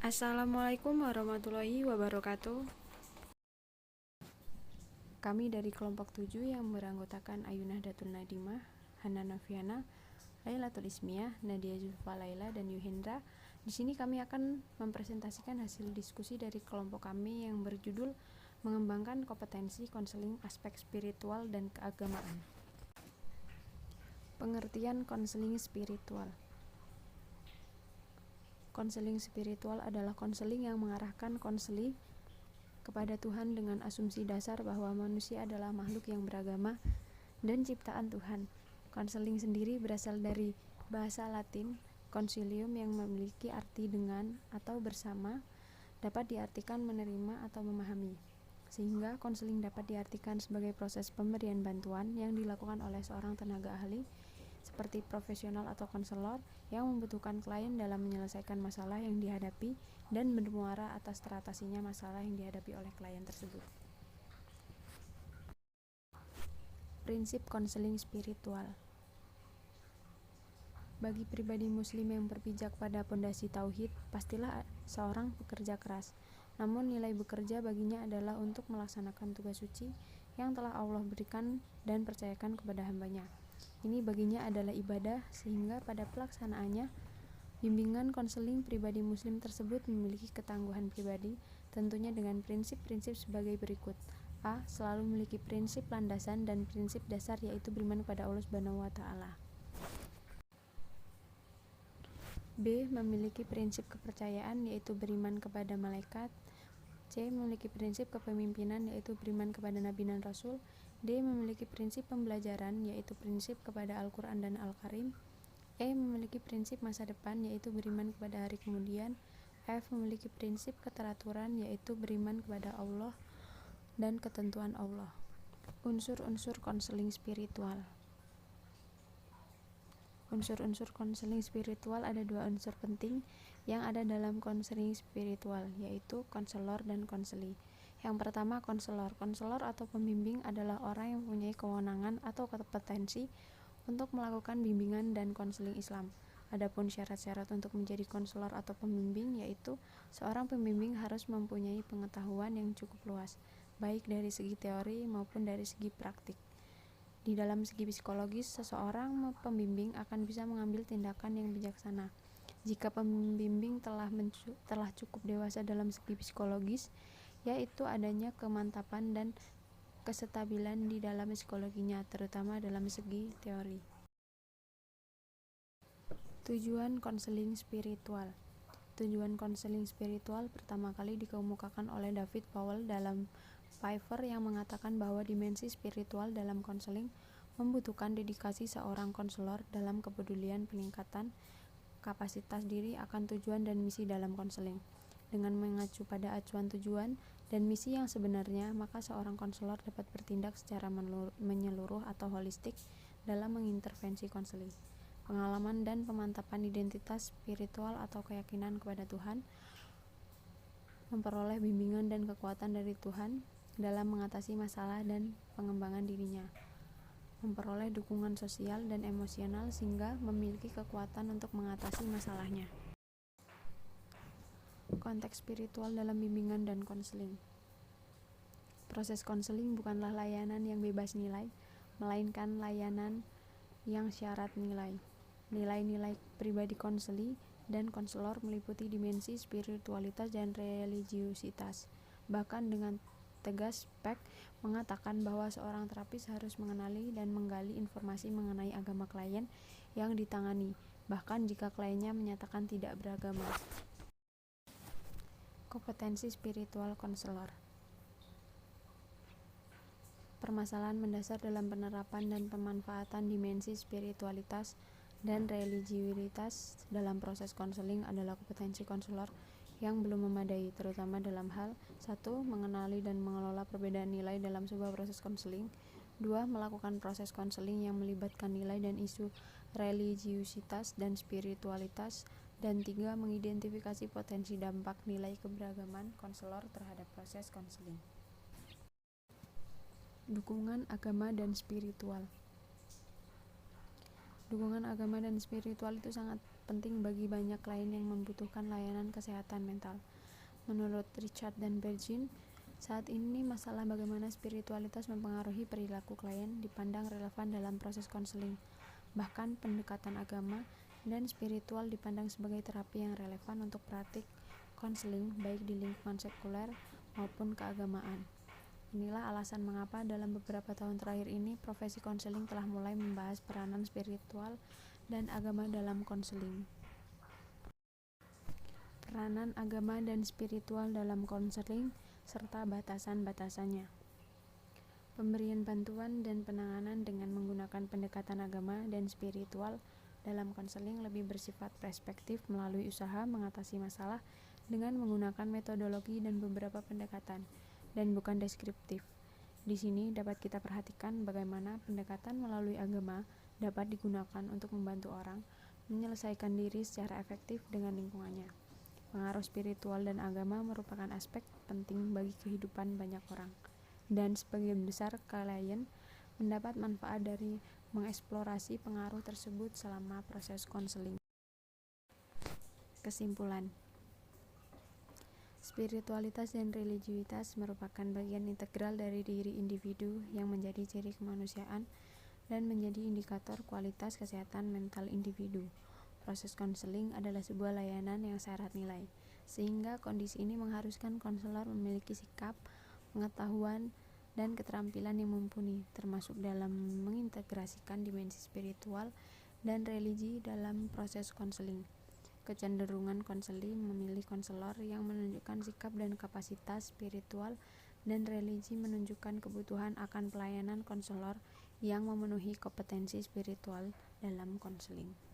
Assalamualaikum warahmatullahi wabarakatuh. Kami dari kelompok 7 yang beranggotakan Ayunah Datul Nadimah, Hana Noviana, Lailatul Ismiyah, Nadia Zulfa Laila, dan Yuhendra. Di sini kami akan mempresentasikan hasil diskusi dari kelompok kami yang berjudul Mengembangkan Kompetensi Konseling Aspek Spiritual dan Keagamaan. Pengertian konseling spiritual. Konseling spiritual adalah konseling yang mengarahkan konseli kepada Tuhan dengan asumsi dasar bahwa manusia adalah makhluk yang beragama dan ciptaan Tuhan. Konseling sendiri berasal dari bahasa Latin consilium yang memiliki arti dengan atau bersama, dapat diartikan menerima atau memahami. Sehingga konseling dapat diartikan sebagai proses pemberian bantuan yang dilakukan oleh seorang tenaga ahli seperti profesional atau konselor yang membutuhkan klien dalam menyelesaikan masalah yang dihadapi dan bermuara atas teratasinya masalah yang dihadapi oleh klien tersebut. Prinsip konseling spiritual. Bagi pribadi muslim yang berpijak pada pondasi tauhid, pastilah seorang pekerja keras. Namun nilai bekerja baginya adalah untuk melaksanakan tugas suci yang telah Allah berikan dan percayakan kepada hambanya. Ini baginya adalah ibadah, sehingga pada pelaksanaannya, bimbingan konseling pribadi muslim tersebut memiliki ketangguhan pribadi, tentunya dengan prinsip-prinsip sebagai berikut. A. Selalu memiliki prinsip landasan dan prinsip dasar, yaitu beriman kepada Allah Subhanahu wa Ta'ala. B. Memiliki prinsip kepercayaan, yaitu beriman kepada malaikat. C. Memiliki prinsip kepemimpinan, yaitu beriman kepada nabi dan rasul. D. Memiliki prinsip pembelajaran, yaitu prinsip kepada Al-Quran dan Al-Karim. E. Memiliki prinsip masa depan, yaitu beriman kepada hari kemudian. F. Memiliki prinsip keteraturan, yaitu beriman kepada Allah dan ketentuan Allah. Unsur-unsur konseling spiritual. Unsur-unsur konseling spiritual ada dua unsur penting yang ada dalam konseling spiritual, yaitu konselor dan konseli. Yang pertama, konselor. Konselor atau pembimbing adalah orang yang mempunyai kewenangan atau kompetensi untuk melakukan bimbingan dan konseling Islam. Adapun syarat-syarat untuk menjadi konselor atau pembimbing, yaitu seorang pembimbing harus mempunyai pengetahuan yang cukup luas, baik dari segi teori maupun dari segi praktik. Di dalam segi psikologis, seseorang pembimbing akan bisa mengambil tindakan yang bijaksana. Jika pembimbing telah cukup dewasa dalam segi psikologis, yaitu adanya kemantapan dan kestabilan di dalam psikologinya, terutama dalam segi teori. Tujuan konseling spiritual. Tujuan konseling spiritual pertama kali dikemukakan oleh David Powell dalam Fiverr, yang mengatakan bahwa dimensi spiritual dalam konseling membutuhkan dedikasi seorang konselor dalam kepedulian peningkatan kapasitas diri akan tujuan dan misi dalam konseling. Dengan mengacu pada acuan tujuan dan misi yang sebenarnya, maka seorang konselor dapat bertindak secara menyeluruh atau holistik dalam mengintervensi konseling. Pengalaman dan pemantapan identitas spiritual atau keyakinan kepada Tuhan, memperoleh bimbingan dan kekuatan dari Tuhan dalam mengatasi masalah dan pengembangan dirinya, memperoleh dukungan sosial dan emosional sehingga memiliki kekuatan untuk mengatasi masalahnya. Konteks spiritual dalam bimbingan dan konseling. Proses konseling bukanlah layanan yang bebas nilai, melainkan layanan yang syarat nilai. Nilai-nilai pribadi konseli dan konselor meliputi dimensi spiritualitas dan religiusitas. Bahkan dengan tegas, Peck mengatakan bahwa seorang terapis harus mengenali dan menggali informasi mengenai agama klien yang ditangani, bahkan jika kliennya menyatakan tidak beragama. Kompetensi spiritual konselor. Permasalahan mendasar dalam penerapan dan pemanfaatan dimensi spiritualitas dan religiusitas dalam proses konseling adalah kompetensi konselor yang belum memadai, terutama dalam hal 1. Mengenali dan mengelola perbedaan nilai dalam sebuah proses konseling. 2. Melakukan proses konseling yang melibatkan nilai dan isu religiusitas dan spiritualitas. Dan 3. Mengidentifikasi potensi dampak nilai keberagaman konselor terhadap proses konseling. Dukungan agama dan spiritual. Dukungan agama dan spiritual itu sangat penting bagi banyak klien yang membutuhkan layanan kesehatan mental. Menurut Richard dan Virgin, saat ini masalah bagaimana spiritualitas mempengaruhi perilaku klien dipandang relevan dalam proses konseling. Bahkan pendekatan agama dan spiritual dipandang sebagai terapi yang relevan untuk praktik konseling baik di lingkungan sekuler maupun keagamaan. Inilah alasan mengapa dalam beberapa tahun terakhir ini profesi konseling telah mulai membahas peranan spiritual dan agama dalam konseling. Peranan agama dan spiritual dalam konseling serta batasan-batasannya. Pemberian bantuan dan penanganan dengan menggunakan pendekatan agama dan spiritual dalam konseling lebih bersifat perspektif melalui usaha mengatasi masalah dengan menggunakan metodologi dan beberapa pendekatan, dan bukan deskriptif. Di sini dapat kita perhatikan bagaimana pendekatan melalui agama dapat digunakan untuk membantu orang menyelesaikan diri secara efektif dengan lingkungannya. Pengaruh spiritual dan agama merupakan aspek penting bagi kehidupan banyak orang, dan sebagian besar klien mendapat manfaat dari mengeksplorasi pengaruh tersebut selama proses konseling. Kesimpulan: spiritualitas dan religiusitas merupakan bagian integral dari diri individu yang menjadi ciri kemanusiaan dan menjadi indikator kualitas kesehatan mental individu. Proses konseling adalah sebuah layanan yang syarat nilai, sehingga kondisi ini mengharuskan konselor memiliki sikap, pengetahuan, dan keterampilan yang mumpuni, termasuk dalam mengintegrasikan dimensi spiritual dan religi dalam proses konseling. Kecenderungan konseling memilih konselor yang menunjukkan sikap dan kapasitas spiritual, dan religi menunjukkan kebutuhan akan pelayanan konselor yang memenuhi kompetensi spiritual dalam konseling.